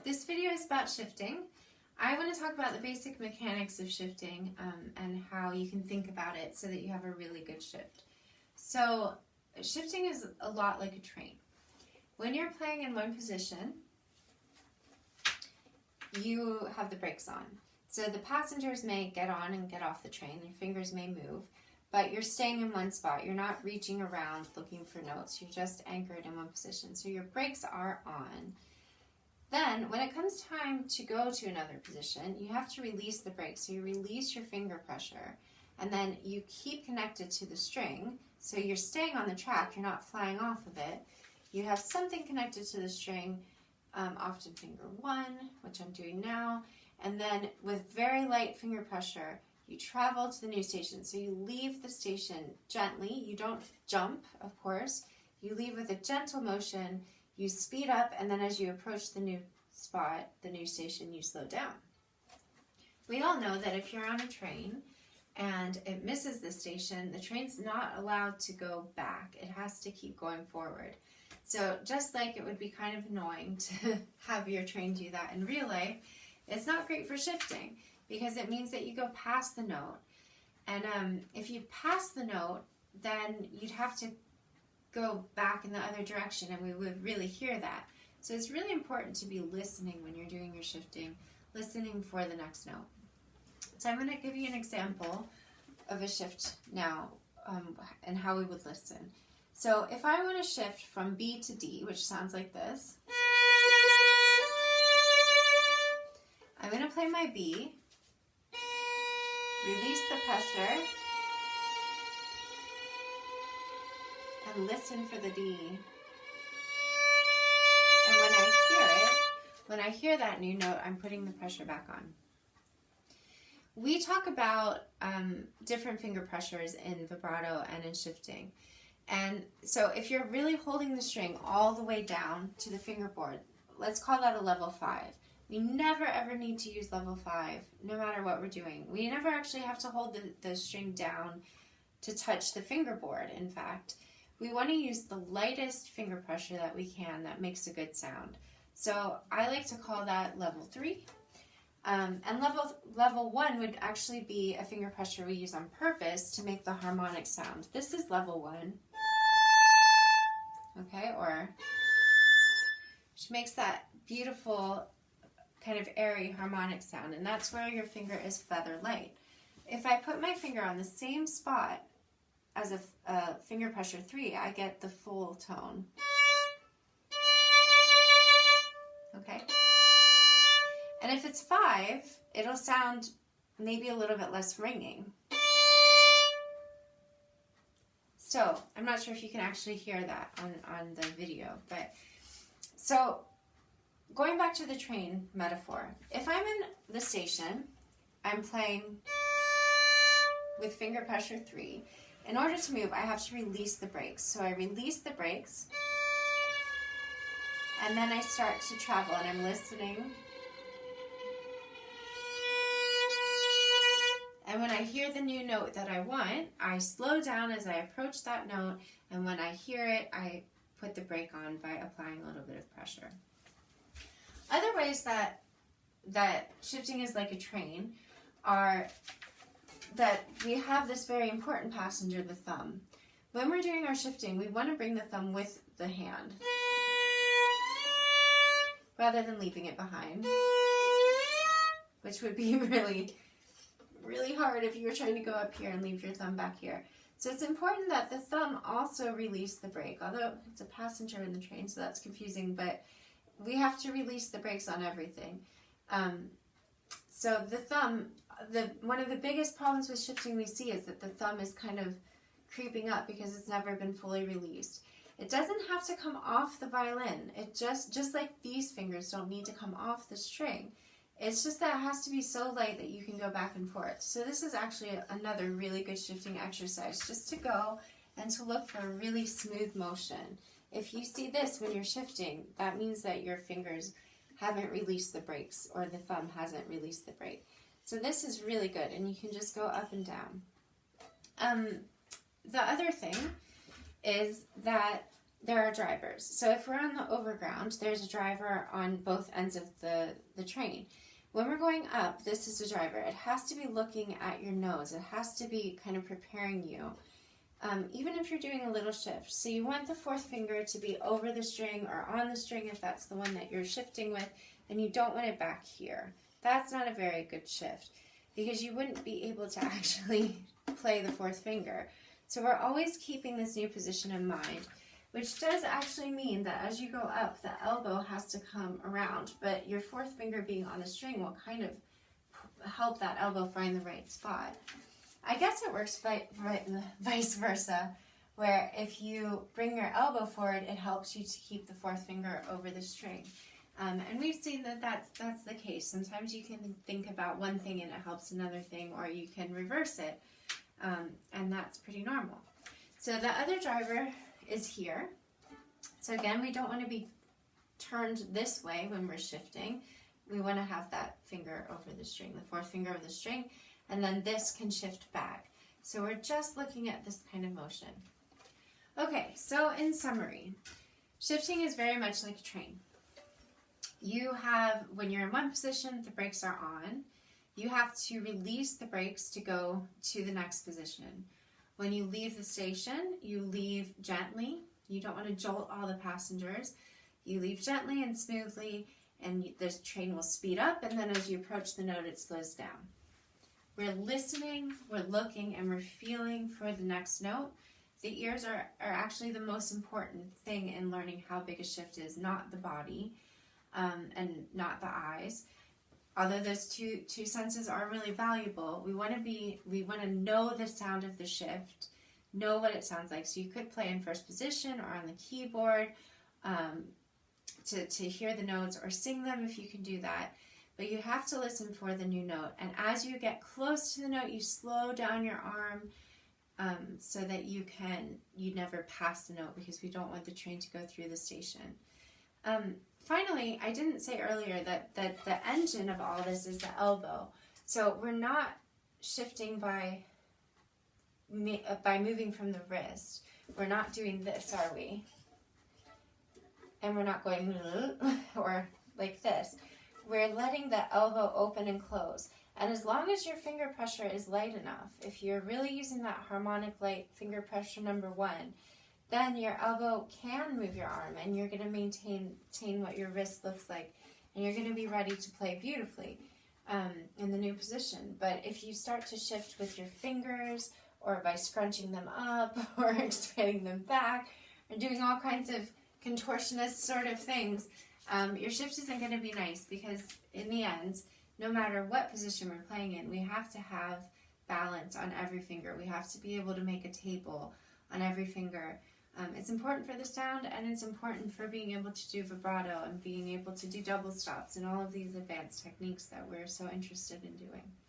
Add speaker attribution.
Speaker 1: this video is about shifting. I want to talk about the basic mechanics of shifting and how you can think about it so that you have a really good shift. So shifting is a lot like a train. When you're playing in one position, you have the brakes on. So the passengers may get on and get off the train, their fingers may move, but you're staying in one spot. You're not reaching around looking for notes. You're just anchored in one position. So your brakes are on. Then, when it comes time to go to another position, you have to release the brakes. So you release your finger pressure, and then you keep connected to the string. So you're staying on the track. You're not flying off of it. You have something connected to the string, often finger 1, which I'm doing now. And then with very light finger pressure, you travel to the new station. So you leave the station gently. You don't jump, of course. You leave with a gentle motion. You speed up, and then as you approach the new spot, the new station, you slow down. We all know that if you're on a train and it misses the station, the train's not allowed to go back. It has to keep going forward. So just like it would be kind of annoying to have your train do that in real life, it's not great for shifting because it means that you go past the note. And if you pass the note, then you'd have to go back in the other direction and we would really hear that. So it's really important to be listening when you're doing your shifting, listening for the next note. So I'm going to give you an example of a shift now and how we would listen. So if I want to shift from B to D, which sounds like this, I'm going to play my B, release the pressure, and listen for the D. And when I hear that new note, I'm putting the pressure back on. We talk about different finger pressures in vibrato and in shifting. And so if you're really holding the string all the way down to the fingerboard, let's call that a level 5. We never ever need to use level 5, no matter what we're doing. We never actually have to hold the string down to touch the fingerboard, in fact. We want to use the lightest finger pressure that we can that makes a good sound. So I like to call that level 3. And level 1 would actually be a finger pressure we use on purpose to make the harmonic sound. This is level 1. Okay, which makes that beautiful kind of airy harmonic sound, and that's where your finger is feather light. If I put my finger on the same spot as a finger pressure 3, I get the full tone. Okay? And if it's 5, it'll sound maybe a little bit less ringing. So, I'm not sure if you can actually hear that on the video, but so going back to the train metaphor, if I'm in the station, I'm playing with finger pressure 3. In order to move, I have to release the brakes. So I release the brakes, and then I start to travel, and I'm listening. And when I hear the new note that I want, I slow down as I approach that note, and when I hear it, I put the brake on by applying a little bit of pressure. Other ways that shifting is like a train are that we have this very important passenger, the thumb. When we're doing our shifting, we want to bring the thumb with the hand rather than leaving it behind, which would be really, really hard if you were trying to go up here and leave your thumb back here. So it's important that the thumb also release the brake, although it's a passenger in the train, so that's confusing, but we have to release the brakes on everything. So the thumb, one of the biggest problems with shifting we see is that the thumb is kind of creeping up because it's never been fully released. It doesn't have to come off the violin. It just like these fingers don't need to come off the string. It's just that it has to be so light that you can go back and forth. So this is actually another really good shifting exercise, just to go and to look for a really smooth motion. If you see this when you're shifting, that means that your fingers haven't released the brakes, or the thumb hasn't released the brake. So this is really good, and you can just go up and down. The other thing is that there are drivers. So if we're on the overground, there's a driver on both ends of the train. When we're going up, this is a driver. It has to be looking at your nose. It has to be kind of preparing you, even if you're doing a little shift. So you want the fourth finger to be over the string or on the string if that's the one that you're shifting with, and you don't want it back here. That's not a very good shift because you wouldn't be able to actually play the fourth finger. So we're always keeping this new position in mind, which does actually mean that as you go up, the elbow has to come around, but your fourth finger being on the string will kind of help that elbow find the right spot. I guess it works vice versa, where if you bring your elbow forward, it helps you to keep the fourth finger over the string. And we've seen that that's the case. Sometimes you can think about one thing and it helps another thing, or you can reverse it, and that's pretty normal. So the other driver is here. So again, we don't want to be turned this way when we're shifting. We want to have that finger over the string, the fourth finger over the string, and then this can shift back. So we're just looking at this kind of motion. Okay, so in summary, shifting is very much like a train. You have, when you're in one position, the brakes are on. You have to release the brakes to go to the next position. When you leave the station, you leave gently. You don't want to jolt all the passengers. You leave gently and smoothly, and the train will speed up, and then as you approach the note, it slows down. We're listening, we're looking, and we're feeling for the next note. The ears are actually the most important thing in learning how big a shift is, not the body, and not the eyes. Although those two senses are really valuable, we want to know the sound of the shift, know what it sounds like. So you could play in first position or on the keyboard to hear the notes, or sing them if you can do that. But you have to listen for the new note. And as you get close to the note, you slow down your arm so that you never pass the note, because we don't want the train to go through the station. Finally, I didn't say earlier that the engine of all this is the elbow. So we're not shifting by moving from the wrist. We're not doing this, are we? And we're not going or like this. We're letting the elbow open and close. And as long as your finger pressure is light enough, if you're really using that harmonic light finger pressure number 1, then your elbow can move your arm, and you're going to maintain what your wrist looks like, and you're going to be ready to play beautifully in the new position. But if you start to shift with your fingers, or by scrunching them up, or expanding them back, or doing all kinds of contortionist sort of things, your shift isn't going to be nice, because in the end, no matter what position we're playing in, we have to have balance on every finger. We have to be able to make a table on every finger. It's important for the sound, and it's important for being able to do vibrato and being able to do double stops and all of these advanced techniques that we're so interested in doing.